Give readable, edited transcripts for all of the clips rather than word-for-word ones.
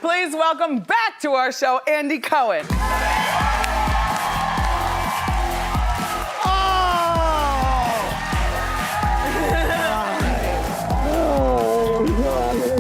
Please welcome back to our show, Andy Cohen.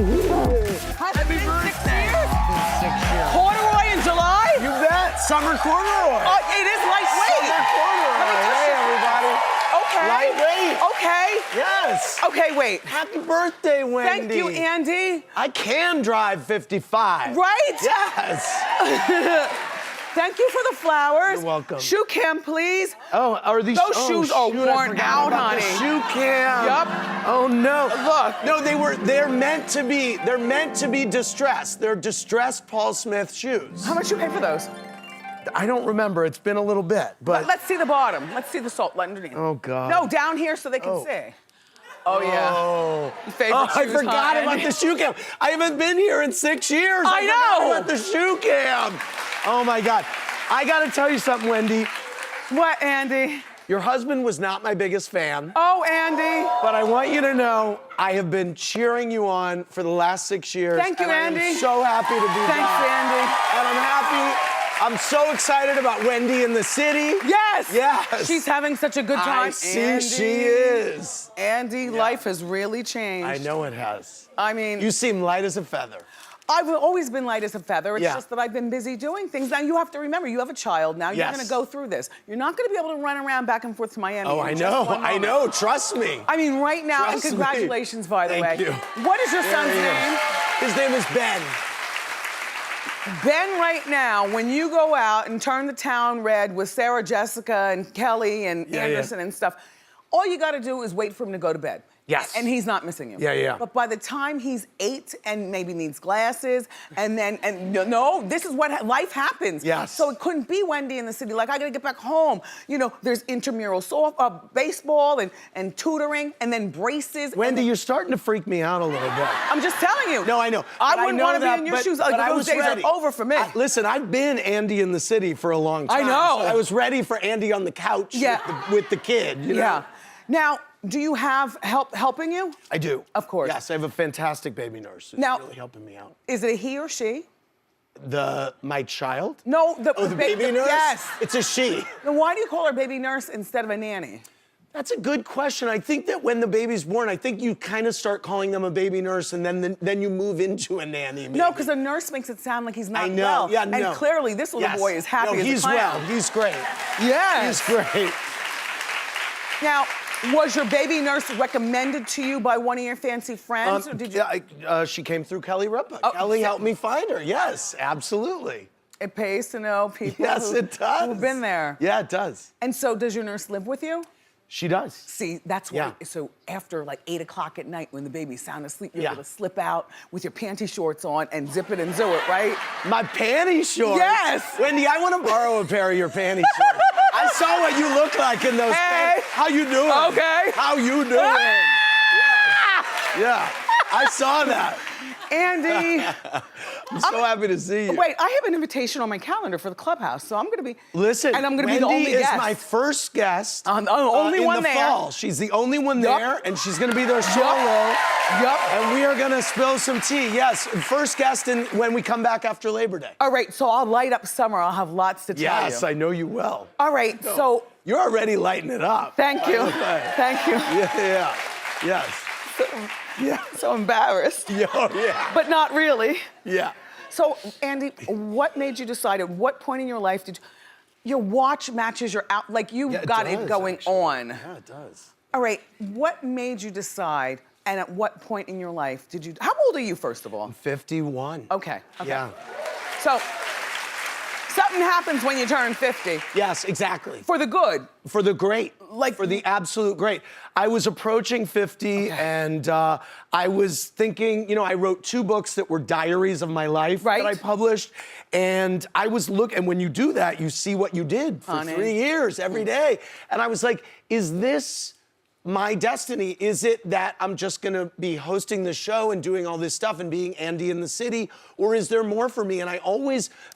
Happy birthday. 6 years. Corduroy in July? You bet. Summer corduroy. Oh, it is lightweight. Summer corduroy. Hey, everybody. Okay. Lightweight. Okay. Yes. Okay, wait. Happy birthday, Wendy. Thank you, Andy. I can drive 55. Right? Yes. Thank you for the flowers. You're welcome. Shoe cam, please. Oh, are these? Those shoes are shoot, I worn forgot out, about the honey. shoe cam. Yup. Oh no. Look. No, they're meant to be. They're meant to be distressed. They're distressed Paul Smith shoes. How much you pay for those? I don't remember. It's been a little bit, but. Let's see the bottom. Let's see the salt underneath. Oh God. No, down here so they can see. Oh yeah. Oh. Your favorite I shoes, forgot hon. about the shoe cam. I haven't been here in 6 years. I know. Forgot about the shoe cam. Oh my God. I gotta tell you something, Wendy. What, Andy? Your husband was not my biggest fan. Oh, Andy. But I want you to know I have been cheering you on for the last 6 years. Thank you, and Andy. I'm so happy to be Thanks, back. Andy. And I'm happy. I'm so excited about Wendy in the city. Yes. Yes. She's having such a good time. I see Andy. she is. Andy, life has really changed. I know it has. I mean, You seem light as a feather. I've always been light as a feather. It's Yeah. just that I've been busy doing things. Now you have to remember, you have a child now. You're Yes. gonna go through this. You're not gonna be able to run around back and forth to Miami. Oh, in I just know. one I moment. know. Trust me. I mean, right now, Trust and me. congratulations, by the way. Thank you. What is your son's There he name? is. His name is Ben. Ben, right now, when you go out and turn the town red with Sarah Jessica and Kelly and Yeah, Anderson and stuff, all you gotta do is wait for him to go to bed. Yes. And he's not missing you. Yeah. But by the time he's 8 and maybe needs glasses, no, this is what life happens. Yes. So it couldn't be Wendy in the city. Like, I gotta get back home. You know, there's intramural baseball and tutoring and then braces. Wendy, you're starting to freak me out a little bit. I'm just telling you. No, I know. I But wouldn't know want to be that, in your but- shoes. Like, but I those was days ready. are over for me. Listen, I've been Andy in the city for a long time. I know. So I was ready for Andy on the couch with the kid, you know? Yeah. Now, do you have help helping you? I do. Of course. Yes, I have a fantastic baby nurse who's Now- really helping me out. Is it a he or she? My child? No, the baby nurse? Yes. It's a she. Then why do you call her baby nurse instead of a nanny? That's a good question. I think that when the baby's born, I think you kind of start calling them a baby nurse and then you move into a nanny. Maybe. No, because a nurse makes it sound like he's not I know. well. Yeah, no. And clearly this little boy is happy No, as he's a clown. well. He's great. Yes. He's great. Now, was your baby nurse recommended to you by one of your fancy friends? Or did you? She came through Kelly Ripa. Oh, Kelly so- helped me find her. Yes, absolutely. It pays to know people Yes, it does. who've been there. Yeah, it does. And so does your nurse live with you? She does. See, that's why. Yeah. So after like 8 o'clock at night when the baby's sound asleep, you're Yeah. able to slip out with your panty shorts on and zip it and do it, right? My panty shorts? Yes. Wendy, I want to borrow a pair of your panty shorts. I saw what you look like in those Hey. pants. How you doing? Okay. How you doing? Yeah, I saw that. Andy. I'm so happy to see you. Wait, I have an invitation on my calendar for the clubhouse, so I'm gonna be. Listen, and I'm gonna Wendy be the only is guest. my first guest. only in one the there. fall. She's the only one Yup. there, and she's gonna be there solo. Yup. And we are gonna spill some tea. Yes, first guest when we come back after Labor Day. All right, so I'll light up summer. I'll have lots to tell you. Yes, I know you will. All right, so You're already lighting it up. thank by you. the way. Thank you. Yeah. Yes. Yeah. So embarrassed. Yeah. But not really. Yeah. So, Andy, what made you decide, at what point in your life did your watch matches your out, like you Yeah, got does, it going actually. on. Yeah, it does. All right, what made you decide, and at what point in your life did you, how old are you, first of all? 51. Okay. Yeah. So, something happens when you turn 50. Yes, exactly. For the good. For the great. Like- for the absolute great. I was approaching 50 and I was thinking, I wrote 2 books that were diaries of my life Right. that I published. And I was and when you do that, you see what you did for Honey. 3 years every day. And I was like, is this my destiny? Is it that I'm just gonna be hosting the show and doing all this stuff and being Andy in the city? Or is there more for me? And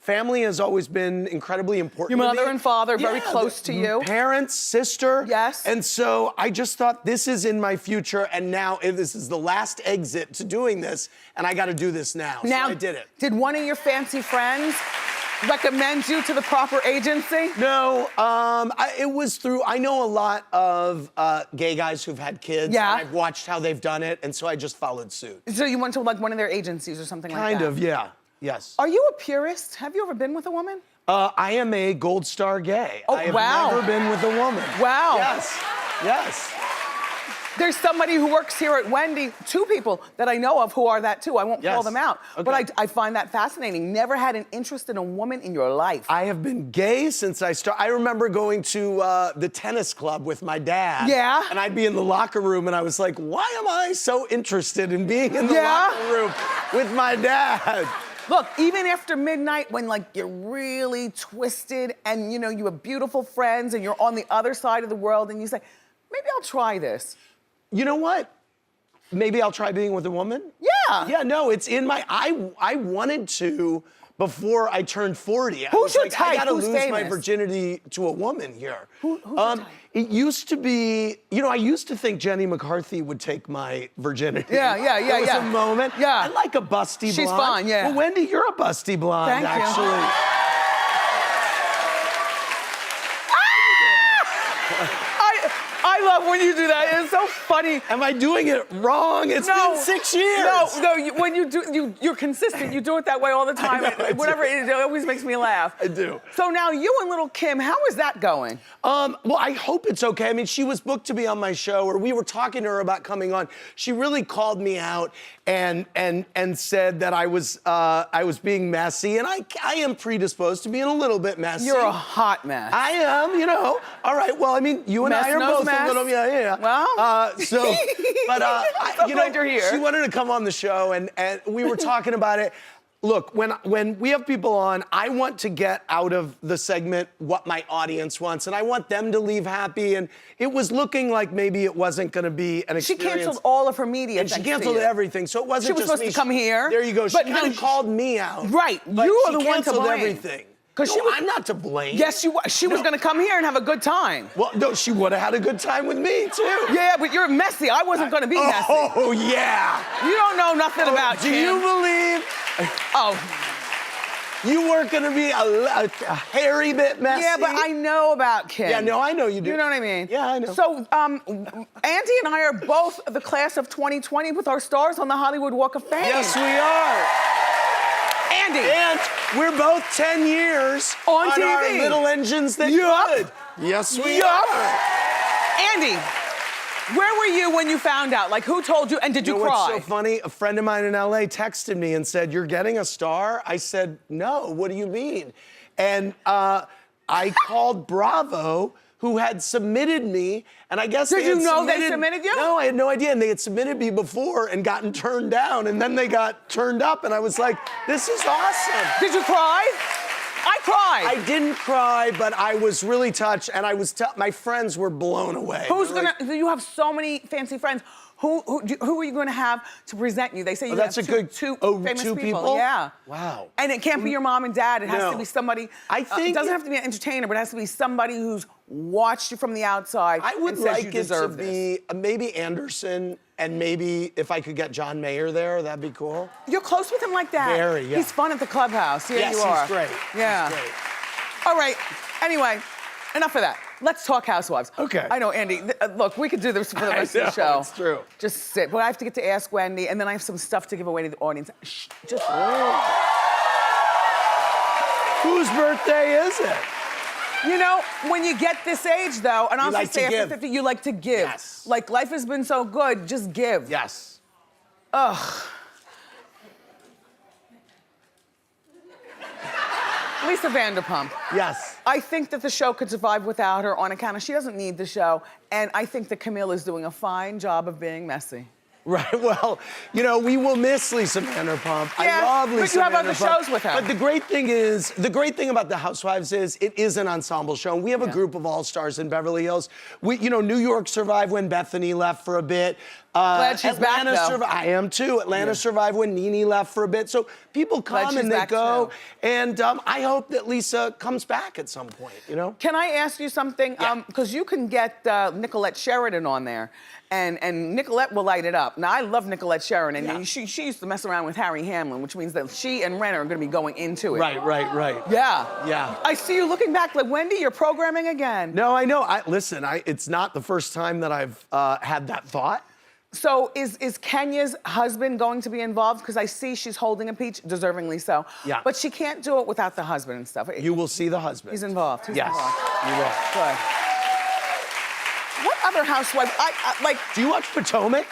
family has always been incredibly important Your to me. mother and father, very close to you. Parents, sister. Yes. And so I just thought, this is in my future, and now this is the last exit to doing this, and I gotta do this now. Now, so I did it. Did one of your fancy friends recommend you to the proper agency? No, it was through, I know a lot of gay guys who've had kids. Yeah. And I've watched how they've done it, and so I just followed suit. So you went to like one of their agencies or something like that? Kind of, yeah, yes. Are you a purist? Have you ever been with a woman? I am a gold star gay. Oh, I have wow. never been with a woman. Wow. Yes, yes. There's somebody who works here at Wendy, two people that I know of who are that too. I won't call them out. Okay. But I find that fascinating. Never had an interest in a woman in your life. I have been gay since I started. I remember going to the tennis club with my dad. Yeah. And I'd be in the locker room and I was like, why am I so interested in being in the locker room with my dad? Look, even after midnight when like you're really twisted and you know you have beautiful friends and you're on the other side of the world and you say, maybe I'll try this. You know what? Maybe I'll try being with a woman? Yeah. Yeah, no, it's in my, I wanted to before I turned 40. Who's your type? I gotta Who's lose my famous? virginity to a woman here. Who's your type? It used to be, you know, I used to think Jenny McCarthy would take my virginity. Yeah. There was a moment. Yeah. I like a busty blonde. She's fine, yeah. Well, Wendy, you're a busty blonde, Thank you. actually. I love when you do that. It's so funny. Am I doing it wrong? It's been 6 years. No, when you do, you're consistent. You do it that way all the time. I do. Whatever it is, it always makes me laugh. I do. So now you and little Kim, how is that going? Well, I hope it's okay. I mean, she was booked to be on my show, or we were talking to her about coming on. She really called me out and said that I was being messy, and I am predisposed to being a little bit messy. You're a hot mess. I am, you know. All right. Well, I mean, you and Mess I are knows both mess. a little, yeah. Well. But So you glad know, you're here. she wanted to come on the show, and we were talking about it. Look, when we have people on, I want to get out of the segment what my audience wants, and I want them to leave happy. And it was looking like maybe it wasn't going to be an She experience. canceled all of her media. And she thanks to canceled you. everything, so it wasn't She was just supposed me. to come here. There you go. She but kind of called me out. Right. But You are she the one to canceled blame. everything. Because No, I'm not to blame. Yes, she was. She was going to come here and have a good time. Well, no, she would have had a good time with me too. Yeah, but you're messy. I wasn't going to be messy. Oh yeah. You don't know nothing about Do Kim. you believe Oh. you weren't gonna be a hairy bit messy? Yeah, but I know about Kim. Yeah, no, I know you do. You know what I mean? Yeah, I know. So, Andy and I are both the class of 2020 with our stars on the Hollywood Walk of Fame. Yes, we are. Andy. And we're both 10 years On our TV. little engines that Yup. could. Yes, we Yup. are. Andy, where were you when you found out? Like, who told you, and did you know cry? what's so funny? A friend of mine in LA texted me and said, "You're getting a star?" I said, "No, what do you mean?" And I called Bravo, who had submitted me, and I guess Did they had you know they submitted you? No, I had no idea, and they had submitted me before and gotten turned down, and then they got turned up, and I was like, this is awesome. Did you cry? I cried. I didn't cry, but I was really touched, and my friends were blown away. Who's They're gonna? like, You have so many fancy friends. Who are you going to have to present you? They say you that's have a good two oh, famous two people. people? Yeah. Wow. And it can't be your mom and dad. It has No. to be somebody. I it think doesn't have to be an entertainer, but it has to be somebody who's watched you from the outside. I would and says you like it to deserve this. be maybe Anderson, and maybe if I could get John Mayer there, that'd be cool. You're close with him like that. Very, yeah. He's fun at the clubhouse. Yeah, Yes, you are. he's great. Yeah. He's great. All right. Anyway, enough of that. Let's talk Housewives. Okay. I know, Andy. Look, we could do this for the rest of the know, show. it's true. Just sit. But I have to get to ask Wendy, and then I have some stuff to give away to the audience. Shh, just. Whose birthday is it? You know, when you get this age, though, and I'll like just say to after give. 50, you like to give. Yes. Like, life has been so good, just give. Yes. Ugh. Lisa Vanderpump. Yes. I think that the show could survive without her on account of she doesn't need the show. And I think that Camille is doing a fine job of being messy. Right, well, you know, we will miss Lisa Vanderpump. Yeah, I love Lisa but you have other Vanderpump. shows with her. But the great thing about the Housewives is it is an ensemble show. And we have a group of all-stars in Beverly Hills. You know, New York survived when Bethany left for a bit. Glad she's Atlanta back, though. I am too. Atlanta survived when Nene left for a bit. So people come and they go. Too. And I hope that Lisa comes back at some point, you know? Can I ask you something? Yeah. Because you can get Nicolette Sheridan on there, and Nicolette will light it up. Now, I love Nicolette Sheridan, and she used to mess around with Harry Hamlin, which means that she and Renner are going to be going into it. Right. Yeah. Yeah. I see you looking back like, Wendy, you're programming again. No, I know. Listen, it's not the first time that I've had that thought. So is Kenya's husband going to be involved? Because I see she's holding a peach, deservingly so. Yeah. But she can't do it without the husband and stuff. You will see the husband. He's involved. He's yes, involved. you will. Good. What other housewife? I like. Do you watch Potomac?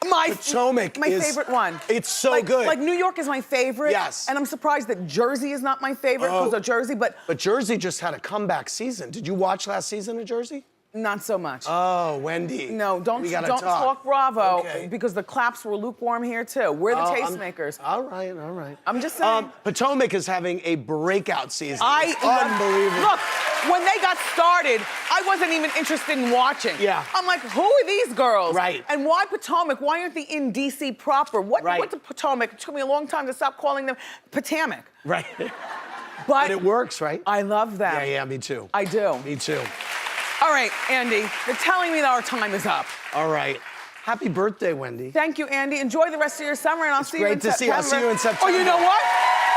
Potomac my is favorite one. It's so like, good. Like New York is my favorite. Yes. And I'm surprised that Jersey is not my favorite because of Jersey, but Jersey just had a comeback season. Did you watch last season of Jersey? not so much. Oh, Wendy. No, don't We gotta talk Bravo, Okay. because the claps were lukewarm here too. We're the tastemakers. All right. I'm just saying. Potomac is having a breakout season. Unbelievable. Look, when they got started, I wasn't even interested in watching. Yeah. I'm like, who are these girls? Right. And why Potomac? Why aren't they in DC proper? What's the Potomac? It took me a long time to stop calling them Potomac. Right. But it works, right? I love them. Yeah, me too. I do. Me too. All right, Andy, you're telling me that our time is up. All right. Happy birthday, Wendy. Thank you, Andy. Enjoy the rest of your summer, and I'll see you in September. Great to see you. I'll see you in September. Oh, you know what?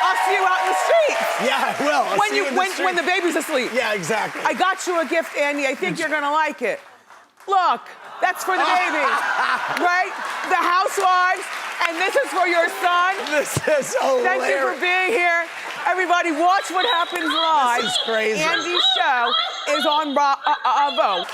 I'll see you out in the street. Yeah, I will. I'll see you in the street. When the baby's asleep. Yeah, exactly. I got you a gift, Andy. I think you're gonna like it. Look, that's for the baby, right? The Housewives, and this is for your son. This is hilarious. Thank you for being here. Everybody, watch What Happens Live. This is crazy. Andy's show is on Bravo.